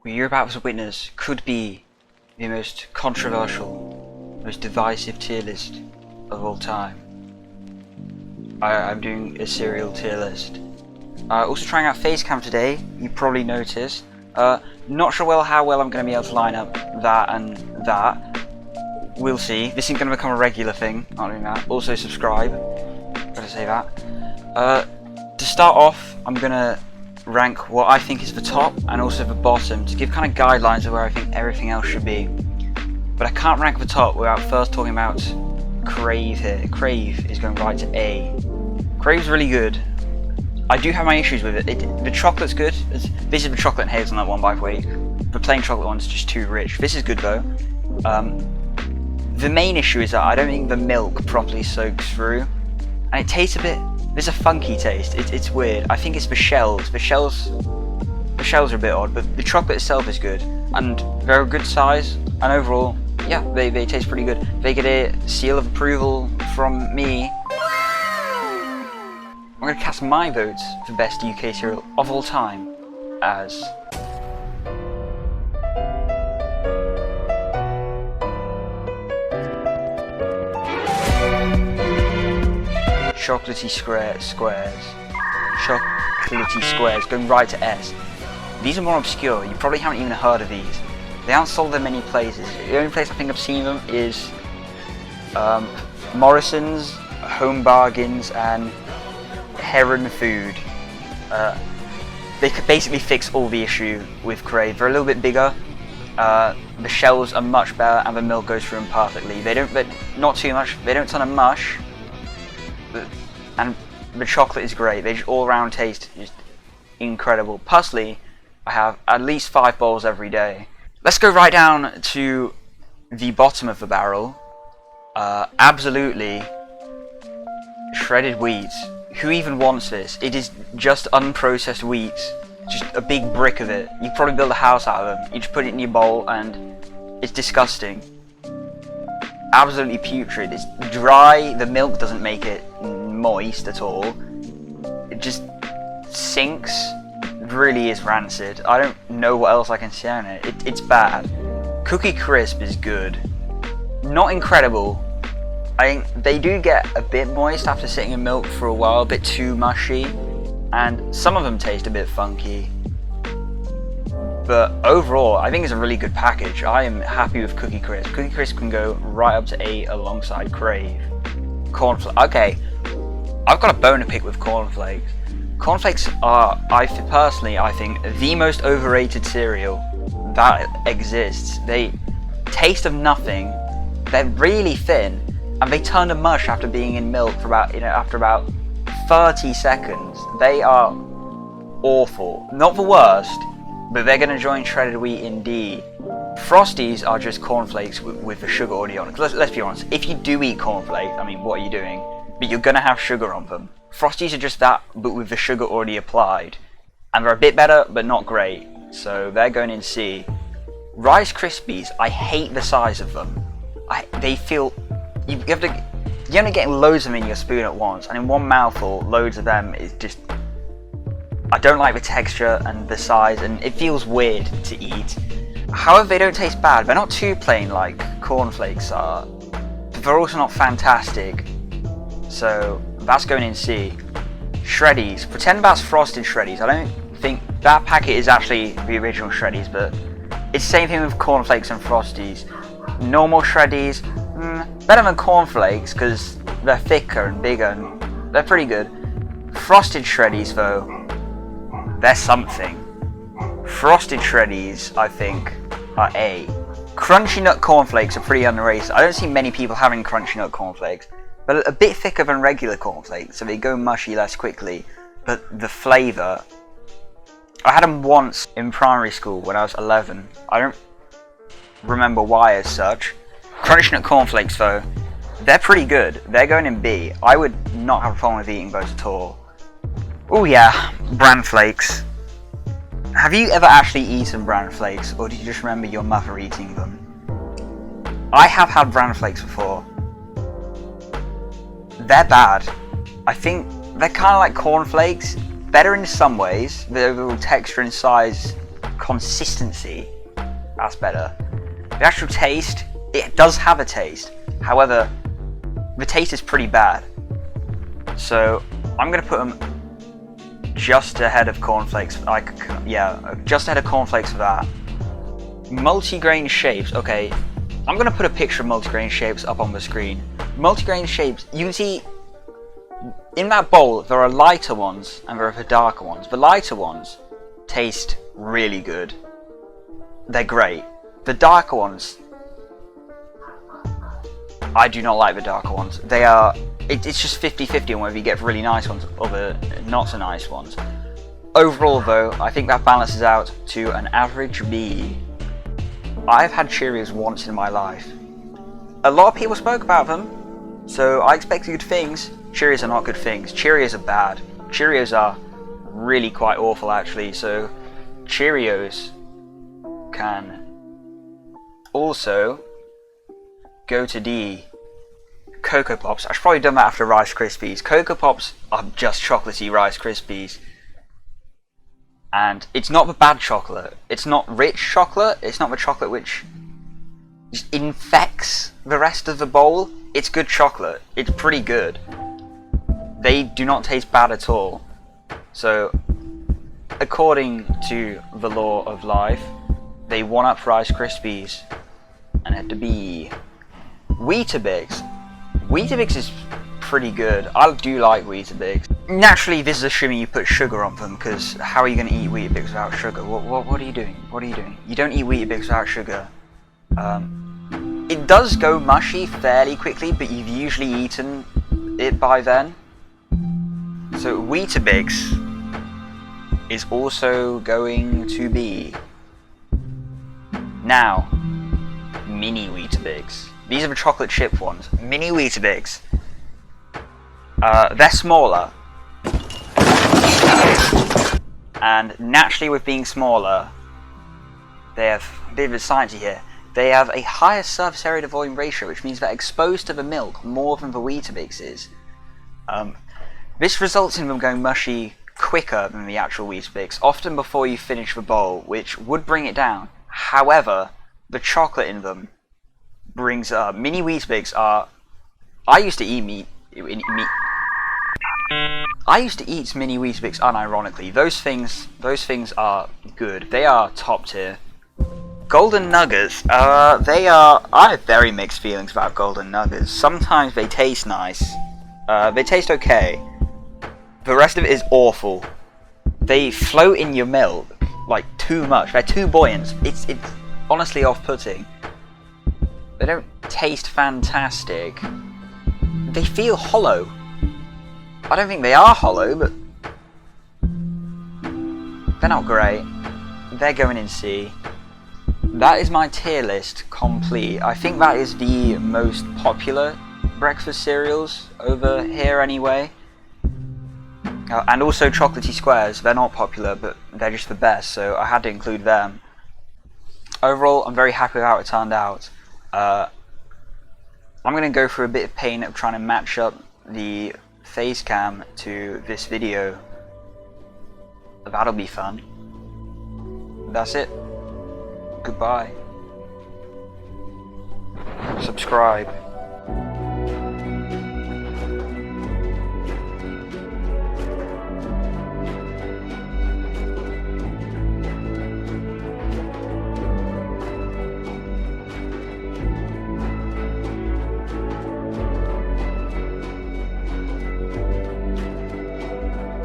what you're about to witness could be the most controversial, most divisive tier list of all time. I'm doing a cereal tier list. Also trying out Facecam today, you probably noticed. Not sure how well I'm going to be able to line up that and that. We'll see. This isn't going to become a regular thing, not doing that. Also subscribe, gotta say that. To start off, I'm going to rank what I think is the top and also the bottom to give kind of guidelines of where I think everything else should be. But I can't rank the top without first talking about Crave here. Crave is going right to A. Crave's really good. I do have my issues with it. The chocolate's good. This is the chocolate and hazelnut one, by the way. The plain chocolate one's just too rich. This is good though. The main issue is that I don't think the milk properly soaks through, and it tastes a bit. There's a funky taste. It's weird. I think it's the shells. The shells are a bit odd, but the chocolate itself is good, and they're a good size. And overall, yeah, they taste pretty good. They get a seal of approval from me. I'm going to cast my votes for best UK cereal of all time as Chocolatey Squares. Chocolatey Squares, going right to S. These are more obscure, you probably haven't even heard of these. They aren't sold in many places. The only place I think I've seen them is Morrison's, Home Bargains, and Heron Food. They could basically fix all the issue with Crave. They're a little bit bigger, the shells are much better, and the milk goes through them perfectly. But not too much, they don't ton of mush, and the chocolate is great. They just all round taste just incredible. Personally, I have at least 5 bowls every day. Let's go right down to the bottom of the barrel. Absolutely shredded wheat. Who even wants this? It is just unprocessed wheat. Just a big brick of it. You could probably build a house out of them. You just put it in your bowl and it's disgusting. Absolutely putrid. It's dry. The milk doesn't make it moist at all. It just sinks. It really is rancid. I don't know what else I can say on it. It's bad. Cookie Crisp is good. Not incredible. I think they do get a bit moist after sitting in milk for a while, a bit too mushy, and some of them taste a bit funky. But overall, I think it's a really good package. I am happy with Cookie Crisp. Cookie Crisp can go right up to A alongside Crave. Cornflakes. Okay, I've got a bone to pick with cornflakes. Cornflakes are, I think, the most overrated cereal that exists. They taste of nothing. They're really thin. And they turn to mush after being in milk for after about 30 seconds. They are awful. Not the worst, but they're going to join shredded wheat in D. Frosties are just cornflakes with the sugar already on it. Let's be honest, if you do eat cornflakes, I mean, what are you doing? But you're going to have sugar on them. Frosties are just that, but with the sugar already applied. And they're a bit better, but not great. So they're going in C. Rice Krispies, I hate the size of them. They feel... You're only getting loads of them in your spoon at once, and in one mouthful, loads of them is just... I don't like the texture and the size, and it feels weird to eat. However, they don't taste bad. They're not too plain like cornflakes are, but they're also not fantastic. So that's going in C. Shreddies. Pretend that's Frosted Shreddies. I don't think that packet is actually the original Shreddies, but it's the same thing with cornflakes and Frosties. Normal Shreddies, better than cornflakes because they're thicker and bigger and they're pretty good. Frosted Shreddies though, they're something. Frosted Shreddies, I think, are A. Crunchy Nut Cornflakes are pretty underrated. I don't see many people having Crunchy Nut Cornflakes, but a bit thicker than regular cornflakes, so they go mushy less quickly. But the flavour, I had them once in primary school when I was 11. I don't remember why as such. Crunchy Nut Cornflakes though, they're pretty good. They're going in B. I would not have a problem with eating those at all. Oh yeah, bran flakes. Have you ever actually eaten bran flakes, or do you just remember your mother eating them? I have had bran flakes before. They're bad. I think they're kind of like cornflakes, better in some ways. The overall texture and size consistency, that's better. The actual taste, it does have a taste. However, the taste is pretty bad. So I'm gonna put them just ahead of cornflakes. Just ahead of cornflakes for that. Multigrain shapes. Okay, I'm gonna put a picture of multigrain shapes up on the screen. Multigrain shapes, you can see in that bowl there are lighter ones and there are the darker ones. The lighter ones taste really good. They're great. The darker ones, I do not like the darker ones. They are, it's just 50-50 on whether you get really nice ones or the not so nice ones. Overall though, I think that balances out to an average B. I've had Cheerios once in my life. A lot of people spoke about them, so I expected good things. Cheerios are not good things. Cheerios are bad. Cheerios are really quite awful actually, so Cheerios can also go to D. Cocoa Pops. I should probably done that after Rice Krispies. Cocoa Pops are just chocolatey Rice Krispies. And it's not the bad chocolate. It's not rich chocolate. It's not the chocolate which just infects the rest of the bowl. It's good chocolate. It's pretty good. They do not taste bad at all. So, according to the law of life, they one-up Rice Krispies and had to be Weetabix. Weetabix is pretty good. I do like Weetabix. Naturally, this is assuming you put sugar on them, because how are you going to eat Weetabix without sugar? What are you doing? What are you doing? You don't eat Weetabix without sugar. It does go mushy fairly quickly, but you've usually eaten it by then. So Weetabix is also going to be now Mini Weetabix. These are the chocolate chip ones. Mini Weetabix. They're smaller. And naturally with being smaller, they have a bit of a sciencey here. They have a higher surface area to volume ratio, which means they're exposed to the milk more than the Weetabix is. This results in them going mushy quicker than the actual Weetabix, often before you finish the bowl, which would bring it down. However, the chocolate in them brings up. Mini Weetabix are. I used to eat Mini Weetabix unironically. Those things are good. They are top tier. Golden Nuggets, they are. I have very mixed feelings about Golden Nuggets. Sometimes they taste nice. They taste okay. The rest of it is awful. They float in your milk like too much. They're too buoyant. It's honestly off-putting. They don't taste fantastic. They feel hollow. I don't think they are hollow, but they're not great. They're going in C. That is my tier list complete. I think that is the most popular breakfast cereals over here anyway. And also Chocolatey Squares. They're not popular, but they're just the best, so I had to include them. Overall, I'm very happy with how it turned out. I'm going to go through a bit of pain of trying to match up the face cam to this video. That'll be fun. That's it. Goodbye. Subscribe.